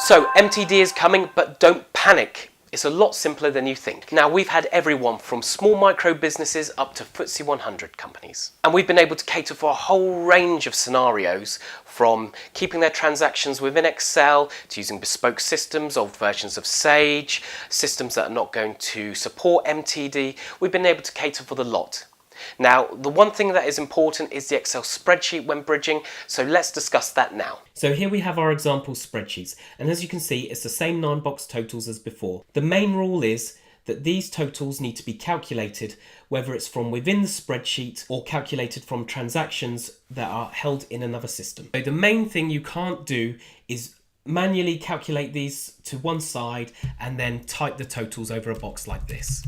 So MTD is coming, but don't panic. It's a lot simpler than you think. Now, we've had everyone from small micro businesses up to FTSE 100 companies. And we've been able to cater for a whole range of scenarios, from keeping their transactions within Excel to using bespoke systems, old versions of Sage, systems that are not going to support MTD. We've been able to cater for the lot. Now, the one thing that is important is the Excel spreadsheet when bridging, so let's discuss that now. So here we have our example spreadsheets, and as you can see, it's the same 9-box totals as before. The main rule is that these totals need to be calculated, whether it's from within the spreadsheet or calculated from transactions that are held in another system. So the main thing you can't do is manually calculate these to one side and then type the totals over a box like this.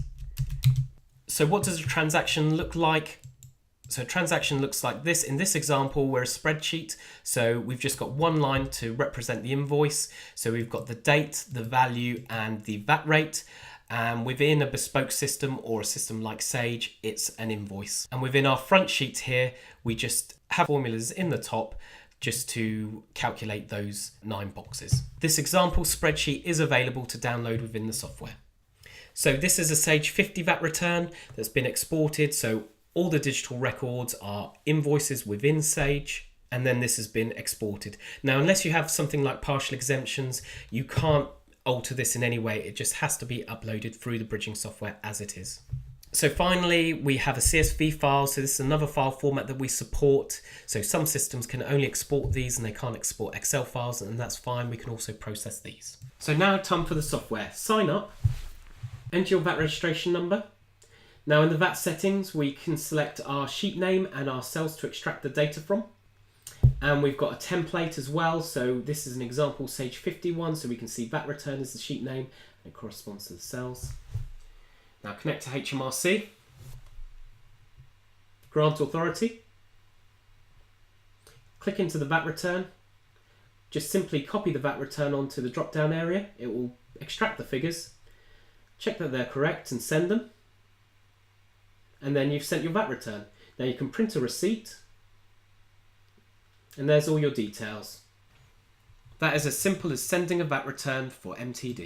So what does a transaction look like? So a transaction looks like this. In this example, we're a spreadsheet, so we've just got one line to represent the invoice. So we've got the date, the value, and the VAT rate. And within a bespoke system or a system like Sage, it's an invoice. And within our front sheet here, we just have formulas in the top just to calculate those 9 boxes. This example spreadsheet is available to download within the software. So this is a Sage 50 VAT return that's been exported. So all the digital records are invoices within Sage, and then this has been exported. Now, unless you have something like partial exemptions, you can't alter this in any way. It just has to be uploaded through the bridging software as it is. So finally, we have a CSV file. So this is another file format that we support. So some systems can only export these and they can't export Excel files, and that's fine. We can also process these. So now time for the software. Sign up. Enter your VAT registration number. Now in the VAT settings, we can select our sheet name and our cells to extract the data from. And we've got a template as well. So this is an example Sage 51. So we can see VAT return is the sheet name and it corresponds to the cells. Now connect to HMRC. Grant authority. Click into the VAT return. Just simply copy the VAT return onto the drop down area. It will extract the figures. Check that they're correct and send them. And then you've sent your VAT return. Now you can print a receipt. And there's all your details. That is as simple as sending a VAT return for MTD.